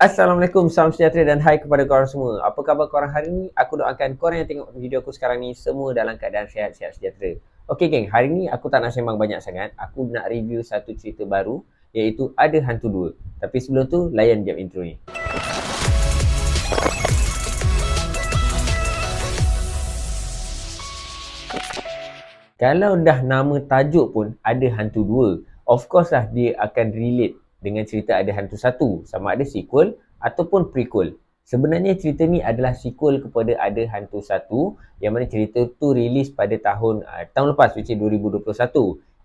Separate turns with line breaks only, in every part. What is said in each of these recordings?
Assalamualaikum, salam sejahtera dan hai kepada korang semua. Apa khabar korang hari ni? Aku doakan korang yang tengok video aku sekarang ni semua dalam keadaan sihat-sihat sejahtera. Okey geng, hari ni aku tak nak sembang banyak sangat. Aku nak review satu cerita baru iaitu Ada Hantu 2. Tapi sebelum tu, layan jap intro ni. Kalau dah nama tajuk pun Ada Hantu 2, of course lah dia akan relate dengan cerita Ada Hantu 1, sama ada sequel ataupun prequel. Sebenarnya cerita ni adalah sequel kepada Ada Hantu 1 yang mana cerita tu rilis pada tahun lepas, which is 2021.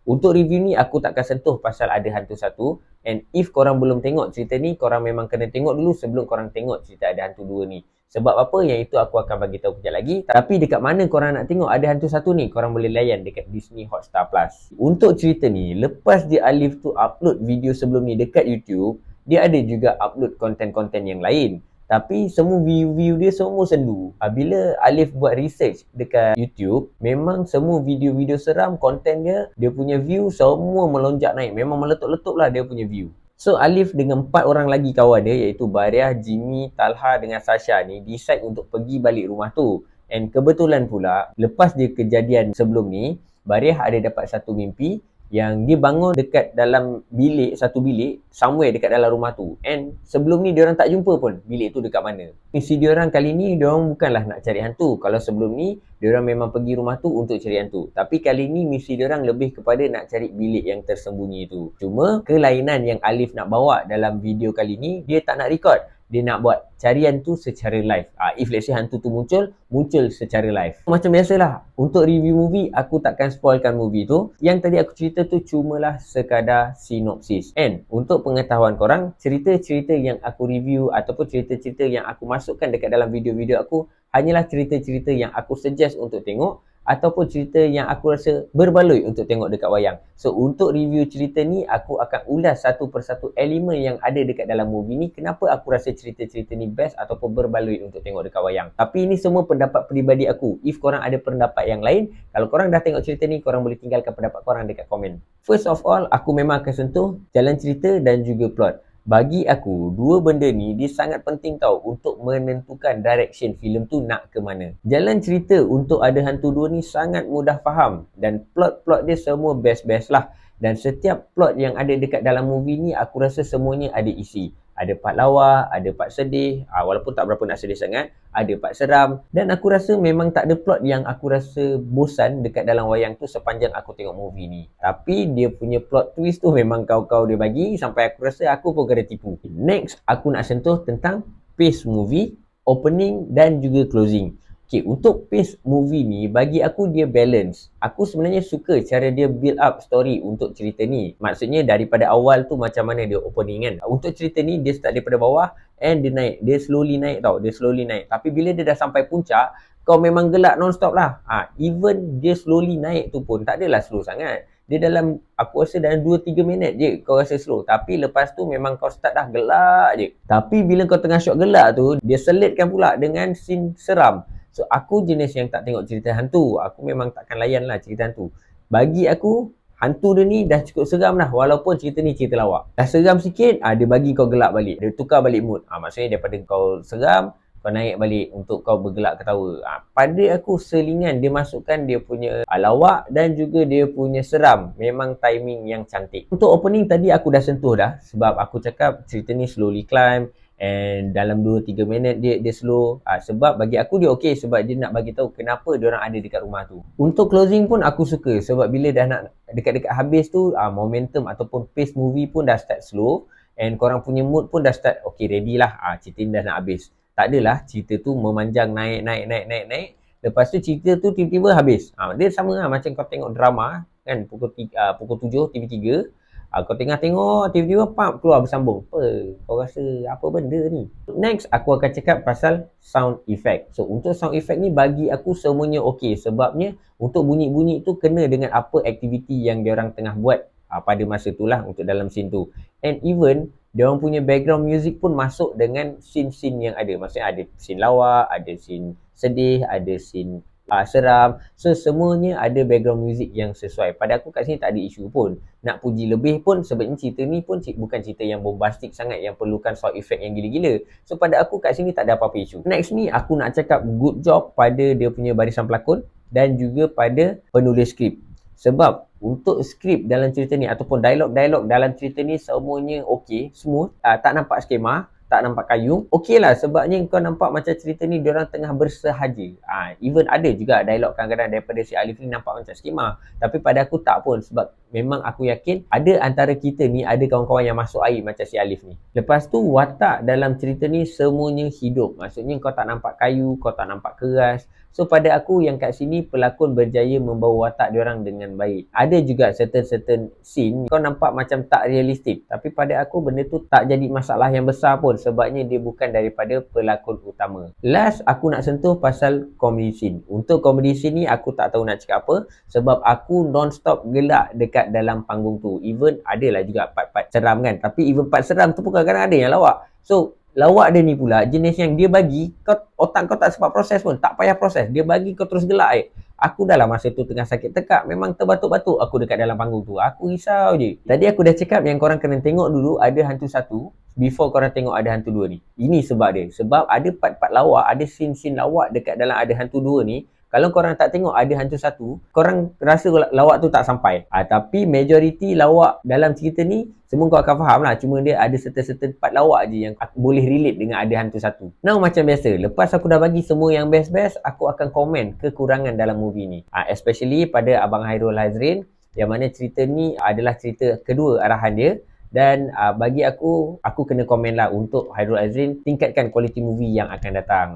Untuk review ni aku takkan sentuh pasal Ada Hantu 1, and if korang belum tengok cerita ni, korang memang kena tengok dulu sebelum korang tengok cerita Ada Hantu 2 ni. Sebab apa? Yang itu aku akan bagi tahu kejap lagi. Tapi dekat mana korang nak tengok Ada Hantu 1 ni? Korang boleh layan dekat Disney Hotstar Plus. Untuk cerita ni, lepas dia Alif tu upload video sebelum ni dekat YouTube, dia ada juga upload konten-konten yang lain. Tapi semua view-view dia semua sendu. Bila Alif buat research dekat YouTube, memang semua video-video seram, konten dia punya view semua melonjak naik. Memang meletup-letup lah dia punya view. So Alif dengan 4 orang lagi kawan dia iaitu Bariah, Jimmy, Talha dengan Sasha ni decide untuk pergi balik rumah tu. And kebetulan pula lepas dia kejadian sebelum ni, Bariah ada dapat satu mimpi yang dia bangun dekat dalam satu bilik somewhere dekat dalam rumah tu. And sebelum ni diorang tak jumpa pun bilik tu dekat mana. Misi diorang kali ni diorang bukanlah nak cari hantu. Kalau sebelum ni diorang memang pergi rumah tu untuk cari hantu. Tapi kali ni misi diorang lebih kepada nak cari bilik yang tersembunyi tu. Cuma kelainan yang Alif nak bawa dalam video kali ni, dia tak nak record. Dia nak buat carian tu secara live. If let's say hantu tu muncul secara live. Macam biasalah, untuk review movie, aku takkan spoilkan movie tu. Yang tadi aku cerita tu cumalah sekadar sinopsis. And untuk pengetahuan korang, cerita-cerita yang aku review ataupun cerita-cerita yang aku masukkan dekat dalam video-video aku hanyalah cerita-cerita yang aku suggest untuk tengok ataupun cerita yang aku rasa berbaloi untuk tengok dekat wayang. So untuk review cerita ni, aku akan ulas satu persatu elemen yang ada dekat dalam movie ni. Kenapa aku rasa cerita-cerita ni best ataupun berbaloi untuk tengok dekat wayang. Tapi ini semua pendapat peribadi aku. If korang ada pendapat yang lain, kalau korang dah tengok cerita ni, korang boleh tinggalkan pendapat korang dekat komen. First of all, aku memang akan sentuh jalan cerita dan juga plot. Bagi aku, dua benda ni dia sangat penting tau untuk menentukan direction filem tu nak ke mana. Jalan cerita untuk Ada Hantu 2 ni sangat mudah faham dan plot-plot dia semua best-best lah. Dan setiap plot yang ada dekat dalam movie ni aku rasa semuanya ada isi. Ada part lawa, ada part sedih, walaupun tak berapa nak sedih sangat, ada part seram. Dan aku rasa memang tak ada plot yang aku rasa bosan dekat dalam wayang tu sepanjang aku tengok movie ni. Tapi dia punya plot twist tu memang kau-kau dia bagi sampai aku rasa aku pun kena tipu. Next, aku nak sentuh tentang pace movie, opening dan juga closing. Okay, untuk pace movie ni, bagi aku dia balance. Aku sebenarnya suka cara dia build up story untuk cerita ni. Maksudnya daripada awal tu macam mana dia opening kan. Untuk cerita ni, dia start daripada bawah and dia naik. Dia slowly naik tau, dia slowly naik. Tapi bila dia dah sampai puncak, kau memang gelak non-stop lah. Even dia slowly naik tu pun tak adalah slow sangat. Dia dalam, aku rasa dalam 2-3 minit je kau rasa slow. Tapi lepas tu memang kau start dah gelak je. Tapi bila kau tengah shot gelak tu, dia selitkan pula dengan scene seram. So aku jenis yang tak tengok cerita hantu. Aku memang takkan layan lah cerita hantu. Bagi aku, hantu dia ni dah cukup seram dah. Walaupun cerita ni cerita lawak. Dah seram sikit, dia bagi kau gelak balik. Dia tukar balik mood. Maksudnya daripada kau seram, kau naik balik untuk kau bergelak ketawa. Pada aku selingan dia masukkan dia punya lawak dan juga dia punya seram. Memang timing yang cantik. Untuk opening tadi aku dah sentuh dah. Sebab aku cakap cerita ni slowly climb. And dalam 2-3 minit dia slow. Sebab bagi aku dia okey sebab dia nak bagi tahu kenapa diorang ada dekat rumah tu. Untuk closing pun aku suka sebab bila dah nak dekat-dekat habis tu, momentum ataupun pace movie pun dah start slow and korang punya mood pun dah start okey ready lah. Cerita ni dah nak habis. Tak adalah cerita tu memanjang naik. Lepas tu cerita tu tiba-tiba habis. Dia sama lah macam kau tengok drama kan pukul 7 TV3. Kau tengah tengok, tiba-tiba keluar bersambung. Kau rasa apa benda ni? Next, aku akan cakap pasal sound effect. So, untuk sound effect ni bagi aku semuanya okey. Sebabnya, untuk bunyi-bunyi tu kena dengan apa aktiviti yang diorang tengah buat pada masa tu lah untuk dalam scene tu. And even, diorang punya background music pun masuk dengan scene-scene yang ada. Maksudnya ada scene lawak, ada scene sedih, ada scene seram. So semuanya ada background music yang sesuai. Pada aku kat sini tak ada isu pun. Nak puji lebih pun sebabnya cerita ni pun bukan cerita yang bombastik sangat yang perlukan sound effect yang gila-gila. So pada aku kat sini tak ada apa-apa isu. Next ni aku nak cakap good job pada dia punya barisan pelakon dan juga pada penulis skrip. Sebab untuk skrip dalam cerita ni ataupun dialog-dialog dalam cerita ni semuanya okey, smooth, tak nampak skema, tak nampak kayu. Okey lah sebabnya kau nampak macam cerita ni diorang tengah bersahaja. Even ada juga dialog kadang-kadang daripada si Alif ni nampak macam skema. Tapi pada aku tak pun sebab memang aku yakin ada antara kita ni ada kawan-kawan yang masuk air macam si Alif ni. Lepas tu watak dalam cerita ni semuanya hidup. Maksudnya kau tak nampak kayu, kau tak nampak keras. So pada aku yang kat sini pelakon berjaya membawa watak diorang dengan baik. Ada juga certain scene kau nampak macam tak realistik. Tapi pada aku benda tu tak jadi masalah yang besar pun sebabnya dia bukan daripada pelakon utama. Last aku nak sentuh pasal comedy scene. Untuk comedy scene ni aku tak tahu nak cakap apa sebab aku non-stop gelak dekat dalam panggung tu. Even adalah juga part-part seram kan. Tapi even part seram tu pun kadang-kadang ada yang lawak. So lawak dia ni pula jenis yang dia bagi kau, otak kau tak sempat proses pun, tak payah proses, dia bagi kau terus gelak. Aku dalam masa tu tengah sakit tekak, memang terbatuk-batuk aku dekat dalam panggung tu. Aku risau je. Tadi aku dah cakap yang korang kena tengok dulu ada hantu satu before korang tengok ada hantu dua ni. Ini sebab dia. Sebab ada part-part lawak, ada scene-scene lawak dekat dalam ada hantu dua ni. Kalau korang tak tengok ada hantu satu, korang rasa lawak tu tak sampai. Tapi majoriti lawak dalam cerita ni semua kau akan faham lah. Cuma dia ada certain part lawak je yang aku boleh relate dengan ada hantu satu. Now macam biasa, lepas aku dah bagi semua yang best-best, aku akan komen kekurangan dalam movie ni. Especially pada Abang Hairul Hazrin, yang mana cerita ni adalah cerita kedua arahan dia. Dan bagi aku kena komen lah untuk Hairul Hazrin tingkatkan kualiti movie yang akan datang.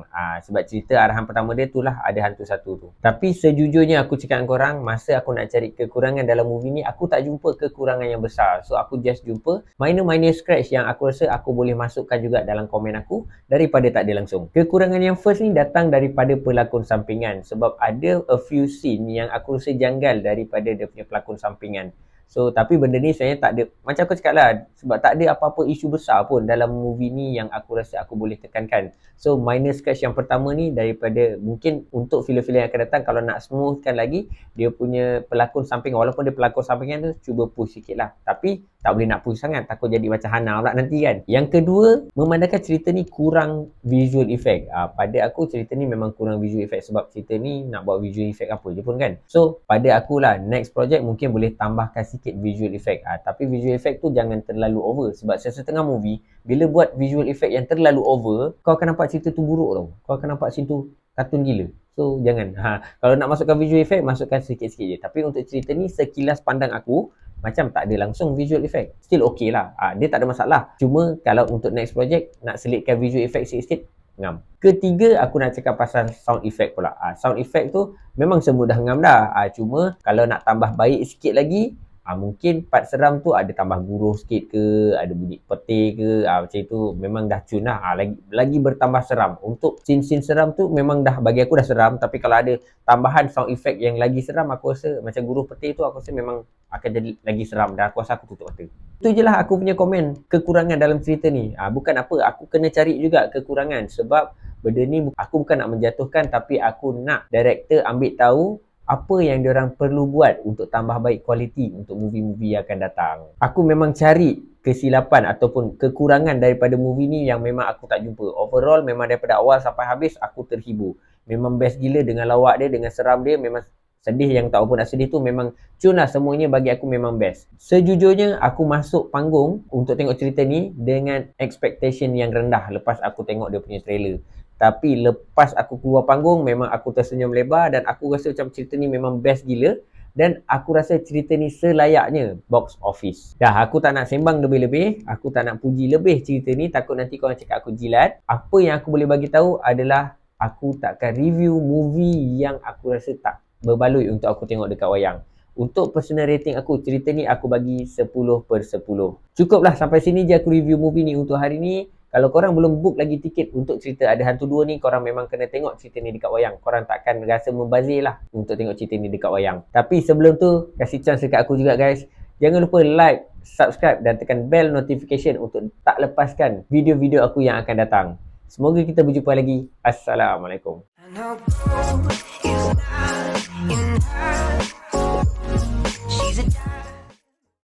Sebab cerita arahan pertama dia tu lah ada hantu satu tu. Tapi sejujurnya aku cakap dengan korang, masa aku nak cari kekurangan dalam movie ni, aku tak jumpa kekurangan yang besar. So aku just jumpa minor scratch yang aku rasa aku boleh masukkan juga dalam komen aku daripada tak ada langsung. Kekurangan yang first ni datang daripada pelakon sampingan. Sebab ada a few scene yang aku rasa janggal daripada dia punya pelakon sampingan. So tapi benda ni sebenarnya tak ada, macam aku cakap lah, sebab tak ada apa-apa isu besar pun dalam movie ni yang aku rasa aku boleh tekankan. So minor scratch yang pertama ni daripada mungkin untuk filem-filem yang akan datang, kalau nak smoothkan lagi dia punya pelakon sampingan, walaupun dia pelakon sampingan tu cuba push sikit lah, tapi tak boleh nak push sangat, takut jadi macam Hana pula nanti kan. Yang kedua, memandangkan cerita ni kurang visual effect. Pada aku cerita ni memang kurang visual effect sebab cerita ni nak buat visual effect apa je pun kan. So pada aku lah next project mungkin boleh tambahkan sikit visual effect. Tapi visual effect tu jangan terlalu over sebab setengah movie bila buat visual effect yang terlalu over, kau akan nampak cerita tu buruk tau. Kau akan nampak scene tu kartun gila. So jangan. Kalau nak masukkan visual effect, masukkan sikit-sikit je. Tapi untuk cerita ni sekilas pandang aku macam tak ada langsung visual effect. Still okay lah. Dia tak ada masalah. Cuma kalau untuk next project nak selitkan visual effect sikit-sikit, ngam. Ketiga, aku nak cakap pasal sound effect pula. Sound effect tu memang semua dah ngam dah. Cuma kalau nak tambah baik sikit lagi, mungkin part seram tu ada tambah guruh sikit ke, ada bunyi petir ke, macam itu memang dah cun lah. Lagi bertambah seram. Untuk scene-scene seram tu memang dah, bagi aku dah seram, tapi kalau ada tambahan sound effect yang lagi seram, aku rasa macam guruh petir tu aku rasa memang akan jadi lagi seram dan aku rasa aku tutup mata. Itu je lah aku punya komen kekurangan dalam cerita ni. Bukan apa, aku kena cari juga kekurangan sebab benda ni aku bukan nak menjatuhkan, tapi aku nak director ambil tahu apa yang diorang perlu buat untuk tambah baik kualiti untuk movie-movie yang akan datang. Aku memang cari kesilapan ataupun kekurangan daripada movie ni yang memang aku tak jumpa. Overall memang daripada awal sampai habis aku terhibur. Memang best gila dengan lawak dia, dengan seram dia, memang sedih yang tak apa nak sedih tu memang cun lah, semuanya bagi aku memang best. Sejujurnya aku masuk panggung untuk tengok cerita ni dengan expectation yang rendah lepas aku tengok dia punya trailer. Tapi lepas aku keluar panggung memang aku tersenyum lebar dan aku rasa macam cerita ni memang best gila dan aku rasa cerita ni selayaknya box office. Dah, aku tak nak sembang lebih-lebih, aku tak nak puji lebih cerita ni, takut nanti korang cakap aku jilat. Apa yang aku boleh bagi tahu adalah aku takkan review movie yang aku rasa tak berbaloi untuk aku tengok dekat wayang. Untuk personal rating aku, cerita ni aku bagi 10/10. Cukuplah sampai sini je aku review movie ni untuk hari ni. Kalau korang belum book lagi tiket untuk cerita Ada Hantu 2 ni, korang memang kena tengok cerita ni dekat wayang. Korang takkan rasa membazir lah untuk tengok cerita ni dekat wayang. Tapi sebelum tu, kasih chance dekat aku juga guys. Jangan lupa like, subscribe dan tekan bell notification untuk tak lepaskan video-video aku yang akan datang. Semoga kita berjumpa lagi. Assalamualaikum.
was not in her. She's a